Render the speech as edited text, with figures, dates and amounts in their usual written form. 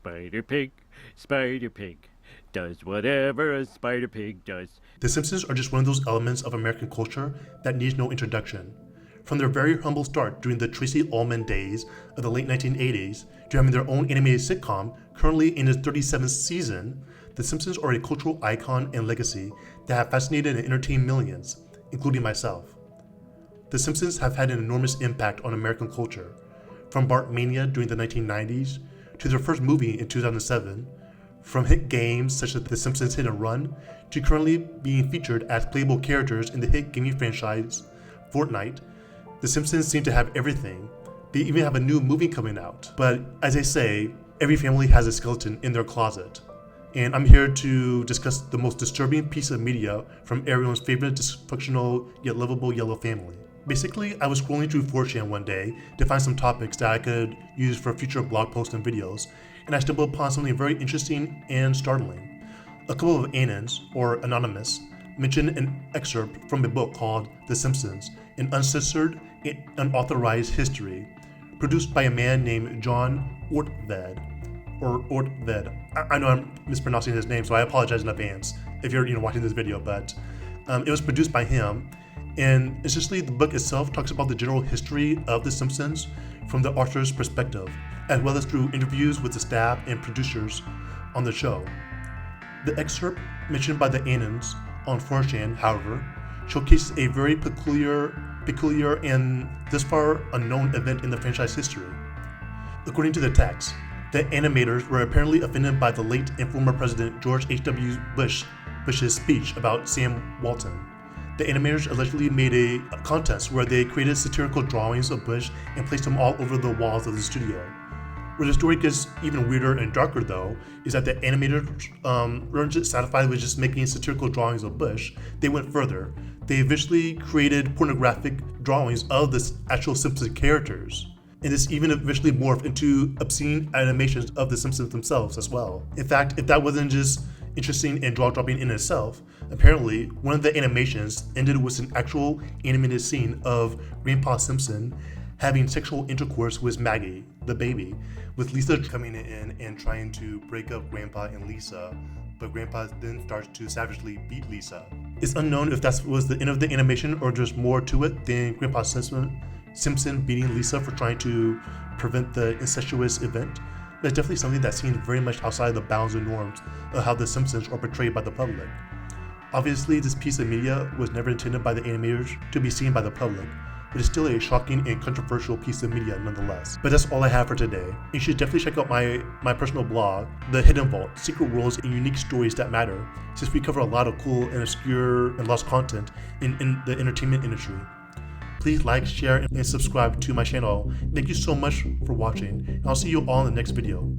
Spider Pig, Spider Pig, does whatever a Spider Pig does. The Simpsons are just one of those elements of American culture that needs no introduction. From their very humble start during the Tracy Ullman days of the late 1980s to having their own animated sitcom currently in its 37th season, The Simpsons are a cultural icon and legacy that have fascinated and entertained millions, including myself. The Simpsons have had an enormous impact on American culture, from Bartmania during the 1990s to their first movie in 2007, from hit games such as The Simpsons Hit and Run to currently being featured as playable characters in the hit gaming franchise Fortnite. The Simpsons seem to have everything. They even have a new movie coming out. But as they say, every family has a skeleton in their closet. And I'm here to discuss the most disturbing piece of media from everyone's favorite dysfunctional yet lovable yellow family. Basically, I was scrolling through 4chan one day to find some topics that I could use for future blog posts and videos, and I stumbled upon something very interesting and startling. A couple of Anons, or Anonymous, mentioned an excerpt from a book called The Simpsons, an uncensored and unauthorized history, produced by a man named John Ortved. I know I'm mispronouncing his name, so I apologize in advance if you're watching this video, but it was produced by him. And essentially, the book itself talks about the general history of The Simpsons from the author's perspective, as well as through interviews with the staff and producers on the show. The excerpt mentioned by the Anons on 4chan, however, showcases a very peculiar and thus far unknown event in the franchise history. According to the text, the animators were apparently offended by the late and former President George H.W. Bush's speech about Sam Walton. The animators allegedly made a contest where they created satirical drawings of Bush and placed them all over the walls of the studio. Where the story gets even weirder and darker, though, is that the animators weren't satisfied with just making satirical drawings of Bush. They went further. They eventually created pornographic drawings of the actual Simpson characters. And this even eventually morphed into obscene animations of the Simpsons themselves as well. In fact, if that wasn't just interesting and jaw-dropping in itself, apparently one of the animations ended with an actual animated scene of Grandpa Simpson having sexual intercourse with Maggie, the baby, with Lisa coming in and trying to break up Grandpa and Lisa, but Grandpa then starts to savagely beat Lisa. It's unknown if that was the end of the animation or there's more to it than Grandpa Simpson beating Lisa for trying to prevent the incestuous event. But it's definitely something that seems very much outside the bounds and norms of how the Simpsons are portrayed by the public. Obviously, this piece of media was never intended by the animators to be seen by the public, but it's still a shocking and controversial piece of media nonetheless. But that's all I have for today. You should definitely check out my personal blog, The Hidden Vault, Secret Worlds and Unique Stories That Matter, since we cover a lot of cool and obscure and lost content in the entertainment industry. Please like, share, and subscribe to my channel. Thank you so much for watching, and I'll see you all in the next video.